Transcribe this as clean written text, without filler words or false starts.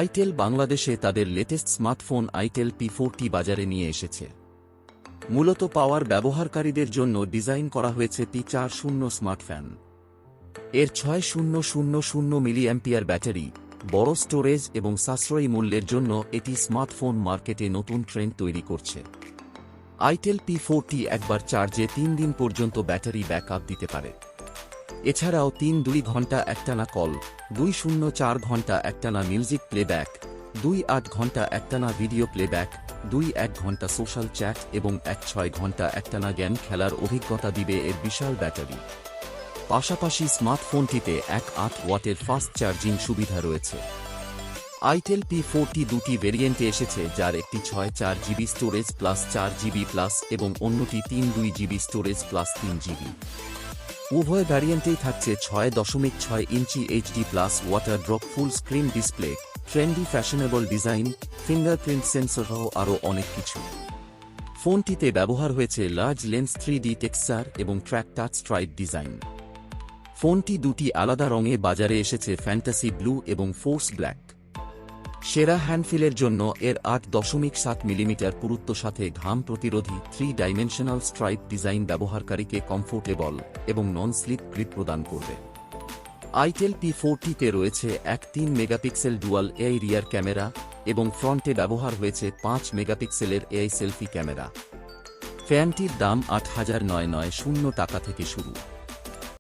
Itel বাংলাদেশে তাদের latest smartphone itel P40 বাজারে নিয়ে এসেছে। মূলত পাওয়ার ব্যবহারকারীদের জন্য ডিজাইন করা হয়েছে P40 স্মার্টফোন। এর 6000 মিলিঅ্যাম্পিয়ার ব্যাটারি, বড় স্টোরেজ এবং সাশ্রয়ী মূল্যের জন্য এটি স্মার্টফোন মার্কেটে নতুন ট্রেন্ড তৈরি করছে। আইটেল P40 একবার চার্জে 3 দিন পর্যন্ত ব্যাটারি ব্যাকআপ দিতে পারে। এছাড়াও 3-2 ঘন্টা একটানা কল, 2-0-4 ঘন্টা একটানা মিউজিক প্লেব্যাক, 2-8 ঘন্টা একটানা ভিডিও প্লেব্যাক, 2-1 ঘন্টা সোশ্যাল চ্যাট এবং 1-6 ঘন্টা একটানা গেম খেলার অভিজ্ঞতা দিবে এর বিশাল ব্যাটারি। পাশাপাশি স্মার্টফোনটিতে 8 ওয়াটের ফাস্ট চার্জিং সুবিধা রয়েছে। আইটেল P40 দুটি ভেরিয়েন্টে এসেছে, যার একটি 6-4 GB storage plus 4 GB plus এবং অন্যটি 3-2 জিবি স্টোরেজ প্লাস 3 জিবি। উভয় ভ্যারিয়েন্টেই থাকছে 6.6 ইঞ্চি HD plus water drop full screen display, trendy fashionable design, fingerprint sensor সহ আরও অনেক কিছু। ফোনটিতে ব্যবহার হয়েছে লার্জ লেন্স 3D টেক্সচার এবং ট্র্যাক টাচ স্ট্রাইপ ডিজাইন। ফোনটি দুটি আলাদা রঙে বাজারে এসেছে, ফ্যান্টাসি ব্লু এবং ফোর্স ব্ল্যাক। সেরা হ্যান্ডফিলের জন্য এর 8.7 মিলিমিটার পুরুত্ব সাথে ঘাম প্রতিরোধী 3 ডাইমেনশনাল স্ট্রাইপ ডিজাইন ব্যবহারকারীকে কমফোর্টেবল এবং নন স্লিপ গ্রিপ প্রদান করবে। আইটেল P40-তে রয়েছে এক 3 megapixel dual AI rear camera এবং ফ্রন্টে ব্যবহার হয়েছে 5 মেগাপিক্সেলের এআই সেলফি ক্যামেরা। ফ্যানটির দাম 8,990 টাকা থেকে শুরু।